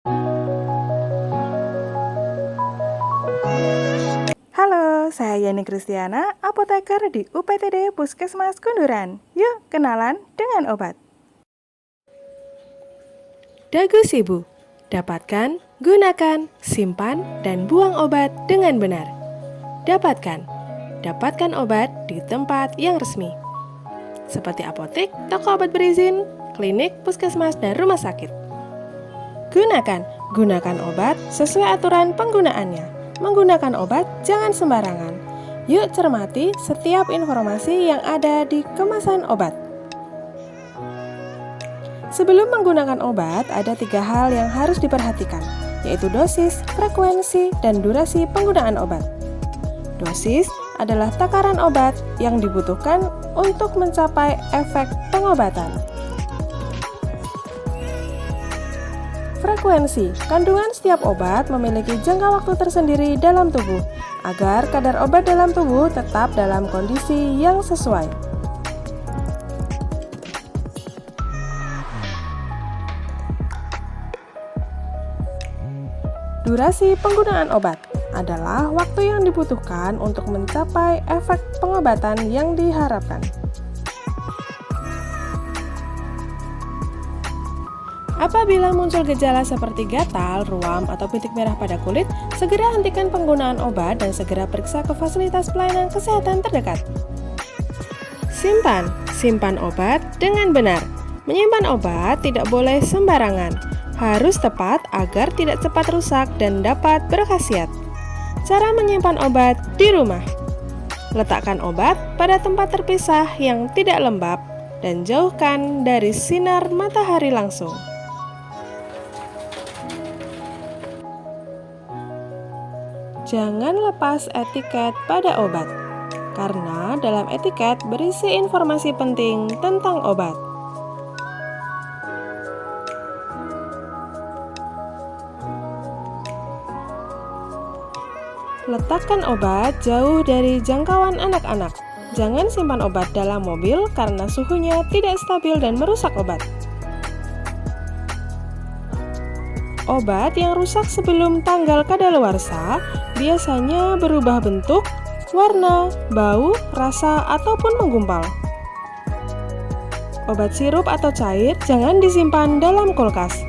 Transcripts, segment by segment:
Halo, saya Yani Kristiana, apoteker di UPTD Puskesmas Kunduran. Yuk kenalan dengan obat. Dagu Sibu. Dapatkan, gunakan, simpan, dan buang obat dengan benar. Dapatkan obat di tempat yang resmi, seperti apotek, toko obat berizin, klinik, puskesmas, dan rumah sakit. Gunakan obat sesuai aturan penggunaannya. Menggunakan obat jangan sembarangan. Yuk cermati setiap informasi yang ada di kemasan obat. Sebelum menggunakan obat, ada 3 hal yang harus diperhatikan, yaitu dosis, frekuensi, dan durasi penggunaan obat. Dosis adalah takaran obat yang dibutuhkan untuk mencapai efek pengobatan. Frekuensi, kandungan setiap obat memiliki jangka waktu tersendiri dalam tubuh, agar kadar obat dalam tubuh tetap dalam kondisi yang sesuai. Durasi penggunaan obat adalah waktu yang dibutuhkan untuk mencapai efek pengobatan yang diharapkan. Apabila muncul gejala seperti gatal, ruam, atau bintik merah pada kulit, segera hentikan penggunaan obat dan segera periksa ke fasilitas pelayanan kesehatan terdekat. Simpan obat dengan benar. Menyimpan obat tidak boleh sembarangan. Harus tepat agar tidak cepat rusak dan dapat berkhasiat. Cara menyimpan obat di rumah. Letakkan obat pada tempat terpisah yang tidak lembab dan jauhkan dari sinar matahari langsung. Jangan lepas etiket pada obat, karena dalam etiket berisi informasi penting tentang obat. Letakkan obat jauh dari jangkauan anak-anak. Jangan simpan obat dalam mobil karena suhunya tidak stabil dan merusak obat. Obat yang rusak sebelum tanggal kadaluarsa biasanya berubah bentuk, warna, bau, rasa, ataupun menggumpal. Obat sirup atau cair jangan disimpan dalam kulkas.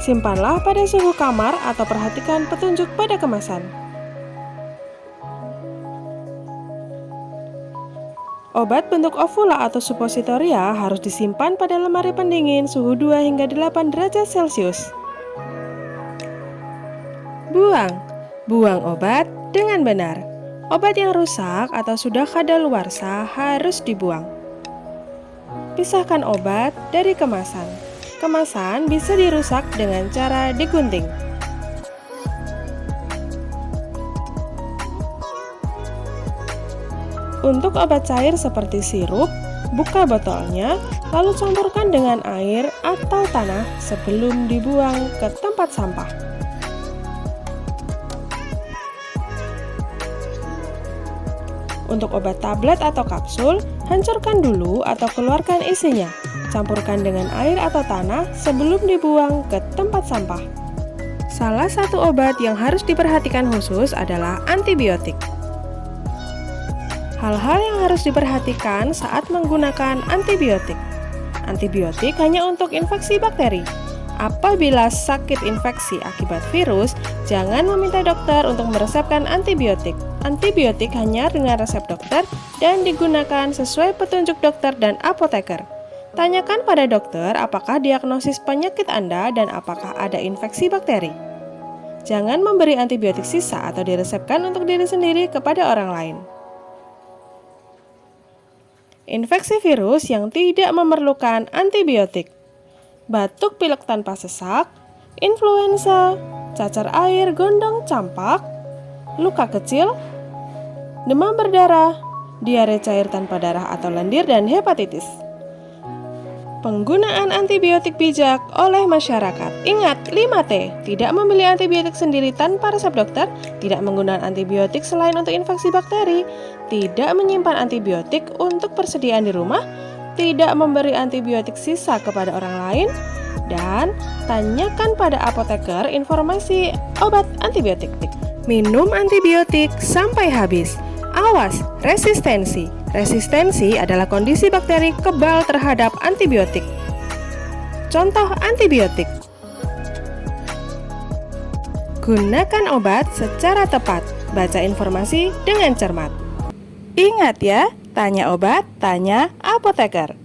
Simpanlah pada suhu kamar atau perhatikan petunjuk pada kemasan. Obat bentuk ovula atau supositoria harus disimpan pada lemari pendingin suhu 2 hingga 8 derajat Celcius. Buang obat dengan benar. Obat yang rusak atau sudah kadaluarsa harus dibuang. Pisahkan obat dari kemasan. Kemasan bisa dirusak dengan cara digunting. Untuk obat cair seperti sirup, buka botolnya, lalu campurkan dengan air atau tanah sebelum dibuang ke tempat sampah. Untuk obat tablet atau kapsul, hancurkan dulu atau keluarkan isinya. Campurkan dengan air atau tanah sebelum dibuang ke tempat sampah. Salah satu obat yang harus diperhatikan khusus adalah antibiotik. Hal-hal yang harus diperhatikan saat menggunakan antibiotik. Antibiotik hanya untuk infeksi bakteri. Apabila sakit infeksi akibat virus, jangan meminta dokter untuk meresepkan antibiotik. Antibiotik hanya dengan resep dokter dan digunakan sesuai petunjuk dokter dan apoteker. Tanyakan pada dokter apakah diagnosis penyakit Anda dan apakah ada infeksi bakteri. Jangan memberi antibiotik sisa atau diresepkan untuk diri sendiri kepada orang lain. Infeksi virus yang tidak memerlukan antibiotik. Batuk pilek tanpa sesak, influenza, cacar air gondong campak, luka kecil, demam berdarah, diare cair tanpa darah atau lendir, dan hepatitis. Penggunaan antibiotik bijak oleh masyarakat. Ingat 5T, tidak membeli antibiotik sendiri tanpa resep dokter, tidak menggunakan antibiotik selain untuk infeksi bakteri, tidak menyimpan antibiotik untuk persediaan di rumah, tidak memberi antibiotik sisa kepada orang lain, Dan tanyakan pada apoteker informasi obat antibiotik. Minum antibiotik sampai habis. Awas, resistensi. Resistensi adalah kondisi bakteri kebal terhadap antibiotik. Contoh antibiotik. Gunakan obat secara tepat. Baca informasi dengan cermat. Ingat ya, tanya obat, tanya apoteker.